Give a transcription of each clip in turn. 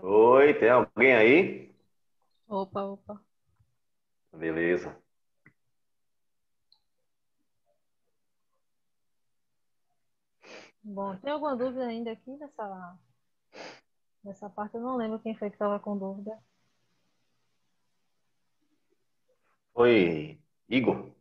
Oi, tem alguém aí? Opa, opa. Beleza. Bom, tem alguma dúvida ainda aqui nessa parte? Eu não lembro quem foi que estava com dúvida. Oi, Igor.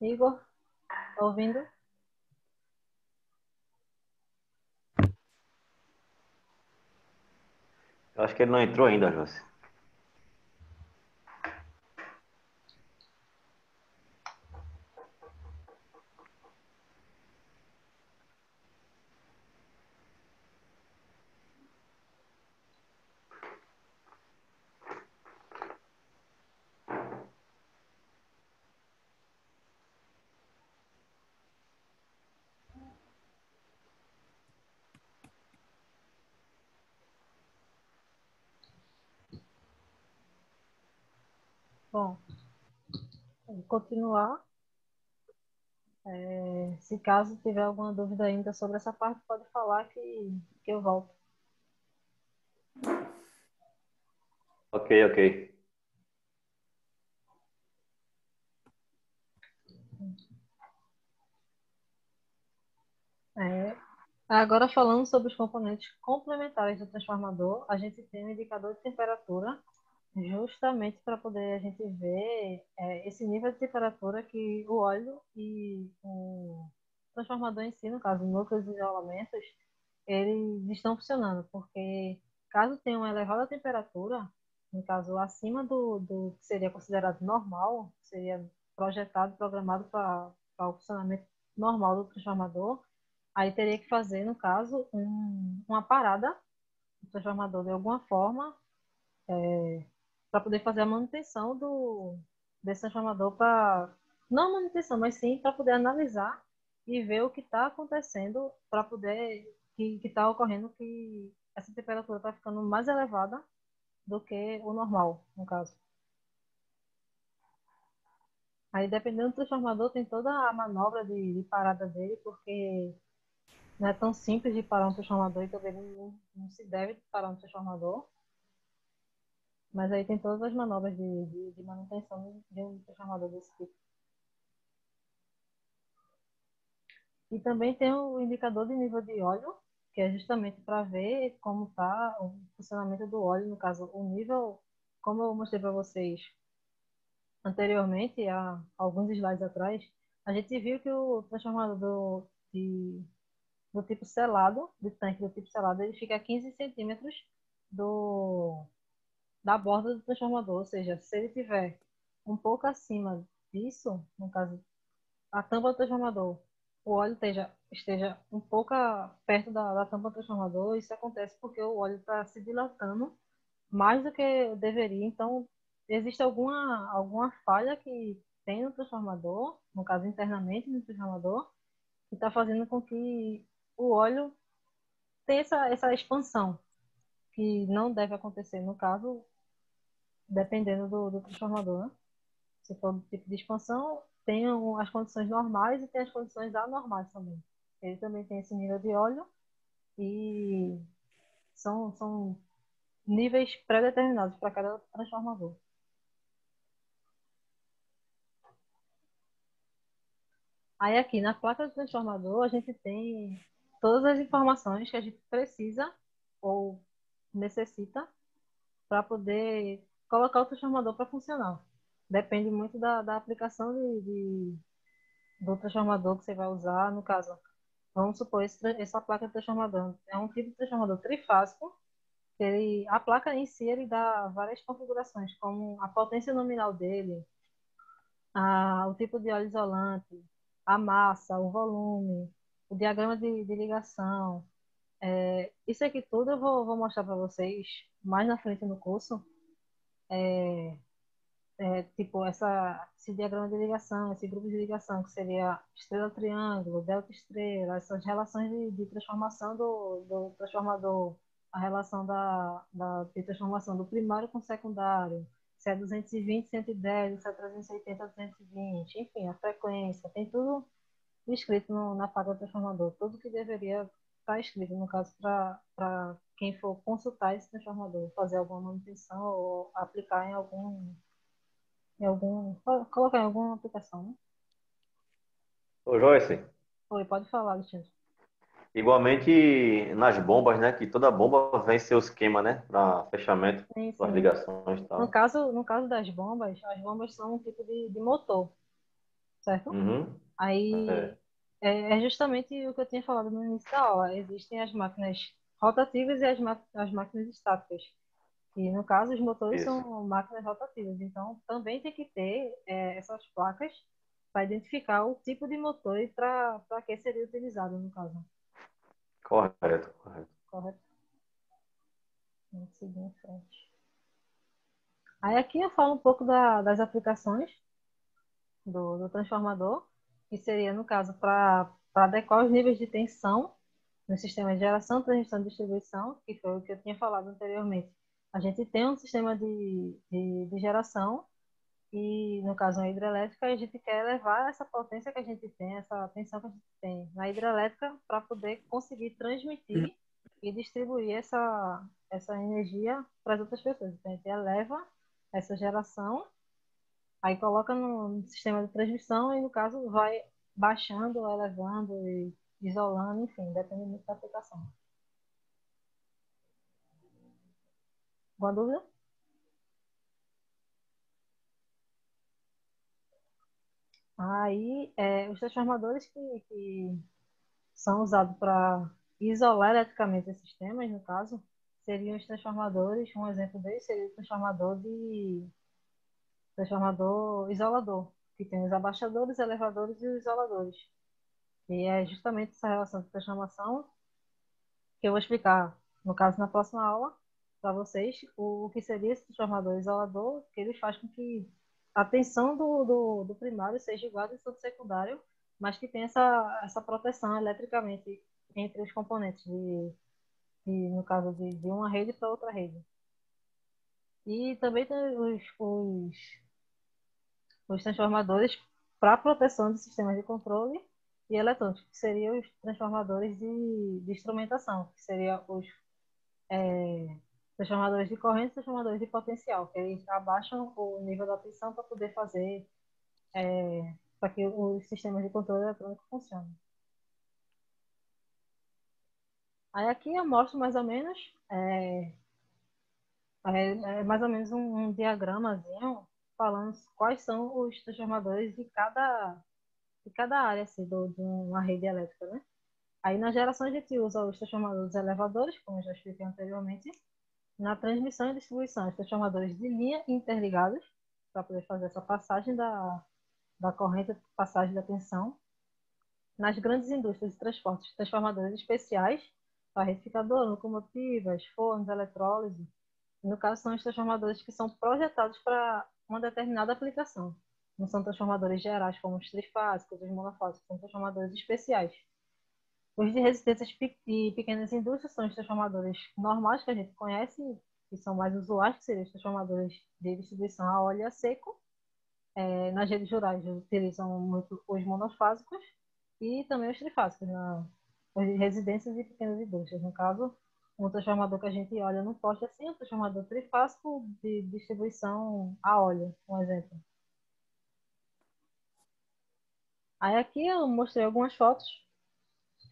Igor, tá ouvindo? Eu acho que ele não entrou ainda, José. Bom, vou continuar. Se caso tiver alguma dúvida ainda sobre essa parte, pode falar que eu volto. Ok, ok. É, agora falando sobre os componentes complementares do transformador, a gente tem um indicador de temperatura justamente para poder a gente ver esse nível de temperatura que o óleo e o transformador em si, no caso, núcleos e isolamentos, eles estão funcionando, porque caso tenha uma elevada temperatura, no caso, acima do que seria considerado normal, seria projetado, programado para o funcionamento normal do transformador, aí teria que fazer, no caso, uma parada do transformador de alguma forma para poder fazer a manutenção desse transformador para não manutenção, mas sim para poder analisar e ver o que está acontecendo para poder que está ocorrendo que essa temperatura está ficando mais elevada do que o normal, no caso. Aí, dependendo do transformador, tem toda a manobra de parada dele, porque não é tão simples de parar um transformador e também não se deve parar um transformador. Mas aí tem todas as manobras de manutenção de um transformador desse tipo. E também tem o indicador de nível de óleo, que é justamente para ver como está o funcionamento do óleo, no caso, o nível, como eu mostrei para vocês anteriormente, há alguns slides atrás, a gente viu que o transformador do tipo selado, do tanque do tipo selado, ele fica a 15 centímetros do, da borda do transformador, ou seja, se ele tiver um pouco acima disso, no caso, a tampa do transformador, o óleo esteja um pouco perto da tampa do transformador, isso acontece porque o óleo está se dilatando mais do que deveria. Então, existe alguma falha que tem no transformador, no caso internamente no transformador, que está fazendo com que o óleo tenha essa expansão, que não deve acontecer, no caso, dependendo do transformador, né? Se for do tipo de expansão, tem as condições normais e tem as condições anormais também. Ele também tem esse nível de óleo e são níveis pré-determinados para cada transformador. Aí aqui na placa do transformador a gente tem todas as informações que a gente precisa ou necessita para poder colocar o transformador para funcionar. Depende muito da aplicação do transformador que você vai usar. No caso, vamos supor, essa placa de transformador é um tipo de transformador trifásico. A placa em si ele dá várias configurações, como a potência nominal dele, o tipo de óleo isolante, a massa, o volume, o diagrama de ligação. Isso aqui tudo eu vou mostrar para vocês mais na frente no curso. Tipo, esse diagrama de ligação, esse grupo de ligação, que seria estrela-triângulo, delta-estrela, essas relações de transformação do transformador, a relação de transformação do primário com o secundário, se é 220, 110, se é 380, 220, enfim, a frequência, tem tudo escrito na placa do transformador, tudo que deveria estar escrito, no caso, para quem for consultar esse transformador, fazer alguma manutenção ou aplicar colocar em alguma aplicação, né? Ô, Joyce, Oi, pode falar, Alexandre. igualmente nas bombas, né? Que toda bomba vem seu esquema, né? Para fechamento, Sim, suas sim. ligações e No tal. caso, no caso das bombas, as bombas são um tipo de motor, certo? Uhum. Aí É, é justamente o que eu tinha falado no início da aula. Existem as máquinas rotativas e as máquinas estáticas. E no caso, os motores isso. são máquinas rotativas. Então, também tem que ter essas placas para identificar o tipo de motor e para que seria utilizado, no caso. Correto, correto. Correto? Vamos seguir em frente. Aí aqui eu falo um pouco das aplicações do transformador, que seria, no caso, para adequar os níveis de tensão no sistema de geração, transmissão e distribuição, que foi o que eu tinha falado anteriormente. A gente tem um sistema de geração e, no caso, na hidrelétrica, a gente quer levar essa potência que a gente tem, essa tensão que a gente tem na hidrelétrica para poder conseguir transmitir e distribuir essa energia para as outras pessoas. Então, a gente eleva essa geração. Aí coloca no sistema de transmissão e, no caso, vai baixando, elevando e isolando, enfim, depende muito da aplicação. Alguma dúvida? Aí, os transformadores que são usados para isolar eletricamente esses sistemas, no caso, seriam os transformadores, um exemplo deles seria o transformador isolador, que tem os abaixadores, elevadores e os isoladores. E é justamente essa relação de transformação que eu vou explicar, no caso, na próxima aula, para vocês, o que seria esse transformador isolador, que ele faz com que a tensão do primário seja igual à tensão do secundário, mas que tem essa proteção eletricamente entre os componentes, no caso, de uma rede para outra rede. E também tem os transformadores para proteção de sistemas de controle e eletrônicos, que seriam os transformadores de instrumentação, que seriam os transformadores de corrente e transformadores de potencial, que eles abaixam o nível da tensão para poder fazer, para que os sistemas de controle eletrônico funcionem. Aí aqui eu mostro mais ou menos, é, mais ou menos um diagramazinho falando quais são os transformadores de cada área assim, de uma rede elétrica, né? Aí na geração a gente usa os transformadores elevadores, como eu já expliquei anteriormente. Na transmissão e distribuição, os transformadores de linha interligados, para poder fazer essa passagem da corrente, passagem da tensão. Nas grandes indústrias de transportes, transformadores especiais, para retificador, locomotivas, fornos, eletrólise. No caso, são os transformadores que são projetados para uma determinada aplicação. Não são transformadores gerais, como os trifásicos, os monofásicos, são transformadores especiais. Os de resistências e pequenas indústrias são os transformadores normais que a gente conhece, que são mais usuais, que seriam os transformadores de distribuição a óleo e a seco. Nas redes rurais utilizam muito os monofásicos e também os trifásicos, nas residências e pequenas indústrias. No caso, um transformador que a gente olha no poste assim, é um transformador trifásico de distribuição a óleo, um exemplo. Aí aqui eu mostrei algumas fotos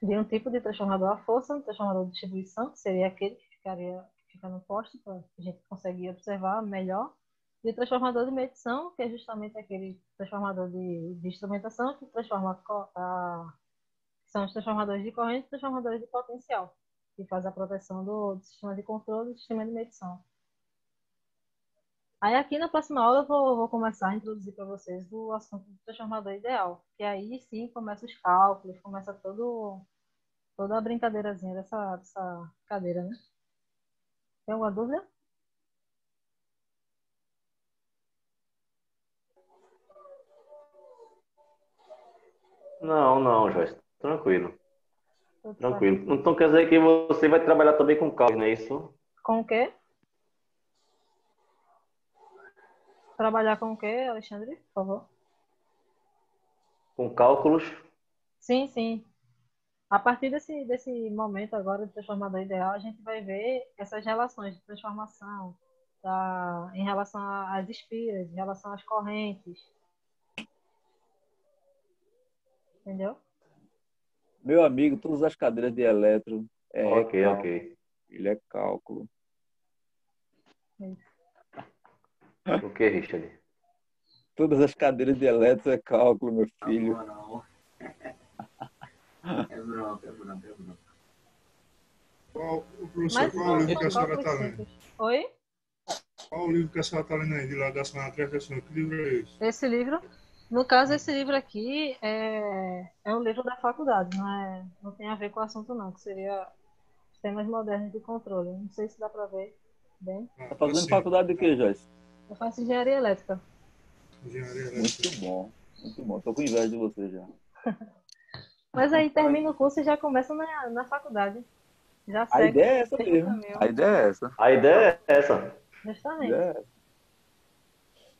de um tipo de transformador à força, um transformador de distribuição, que seria aquele que fica no poste, para a gente conseguir observar melhor. E o transformador de medição, que é justamente aquele transformador de instrumentação que transforma que são os transformadores de corrente e transformadores de potencial, que faz a proteção do sistema de controle e do sistema de medição. Aí aqui na próxima aula eu vou começar a introduzir para vocês o assunto do transformador ideal, que aí sim começa os cálculos, começa toda a brincadeirazinha dessa cadeira, né? Tem alguma dúvida? Não, não, Joyce. Tranquilo, Tudo certo. tranquilo. Então quer dizer que você vai trabalhar também com cálculo, não é isso? Com o quê? Trabalhar com o quê, Alexandre? Por favor. Com cálculos? Sim, sim. A partir desse momento agora do transformador ideal, a gente vai ver essas relações de transformação em relação às espiras, em relação às correntes, entendeu? Meu amigo, todas as cadeiras de eletro é Ok, ok. cálculo. Ele é cálculo. O que, Richard? Todas as cadeiras de eletro é cálculo, meu filho. Não. É bronca, é bronca, é bronca. Mas Qual o livro que são a senhora cálculos está lendo? simples. Oi? Qual o livro que a senhora está lendo aí, de lá da Sanatriz? Que livro é esse? Esse livro, no caso, esse livro aqui é um livro da faculdade, não tem a ver com o assunto não, que seria sistemas modernos de controle. Não sei se dá para ver bem. Tá fazendo Assim, faculdade de quê, Joyce? Eu faço engenharia elétrica. engenharia elétrica. Muito bom, muito bom. Tô com inveja de você já. Mas aí termina o curso e já começa na faculdade. Já A segue ideia é essa o mesmo mesmo. caminho. A ideia é essa. A ideia é essa. A Justamente. ideia é essa.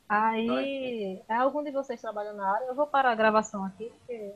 Aí, algum de vocês trabalha na área? Eu vou parar a gravação aqui, porque